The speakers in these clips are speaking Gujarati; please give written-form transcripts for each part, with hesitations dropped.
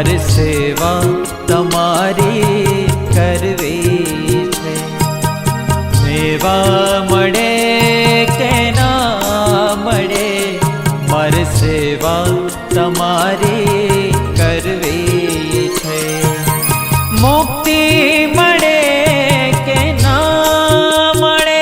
મારે સેવા તમારી કરવી છે। સેવા મળે કે ના મળે, મારે સેવા તમારી કરવી છે। મુક્તિ મળે કે ના મળે,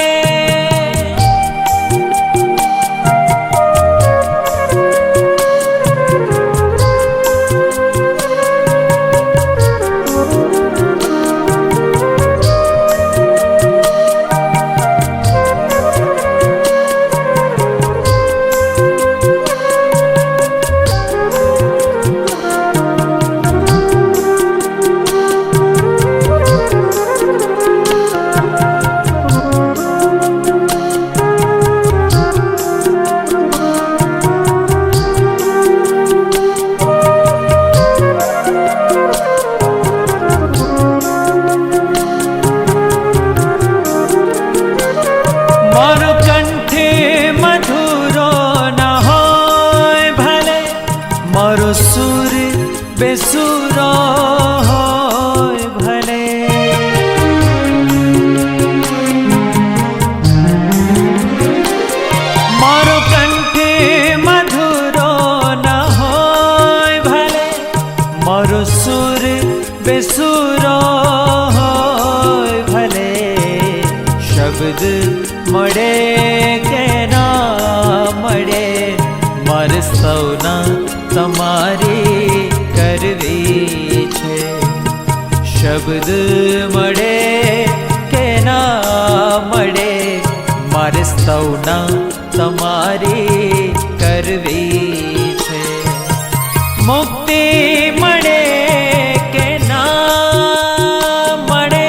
મારો સુર બેસુરો હોય ભલે, મારો કંઠે મધુરો ન હોય ભલે, મારો સુર બેસુરો હોય ભલે, શબ્દ મળે કે ના મળે, મારે સૌના તમારી કરવી છે। શબ્દ મળે કે ના મળે, મારે સૌના તમારી કરવી છે। મુક્તિ મળે કે ના મળે,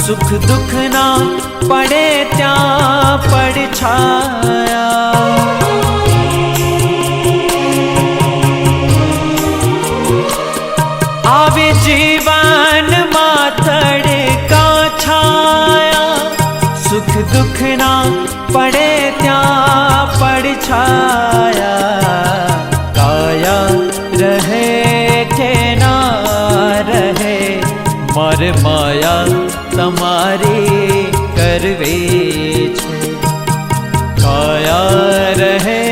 સુખ દુઃખ ના પડે ત્યાં પડછાયા, આવે જીવનમાં તડકા છાયા, સુખ દુઃખ ના પડે ત્યાં પડછાયા, કાયા રહે કે ના રહે, મારે માયા તમારી કરવી છે। કાયા રહે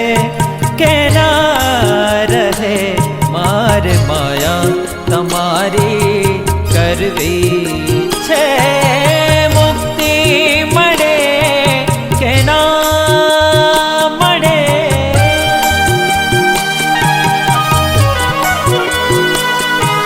કે ના રહે, મારે માયા તમારી કરવી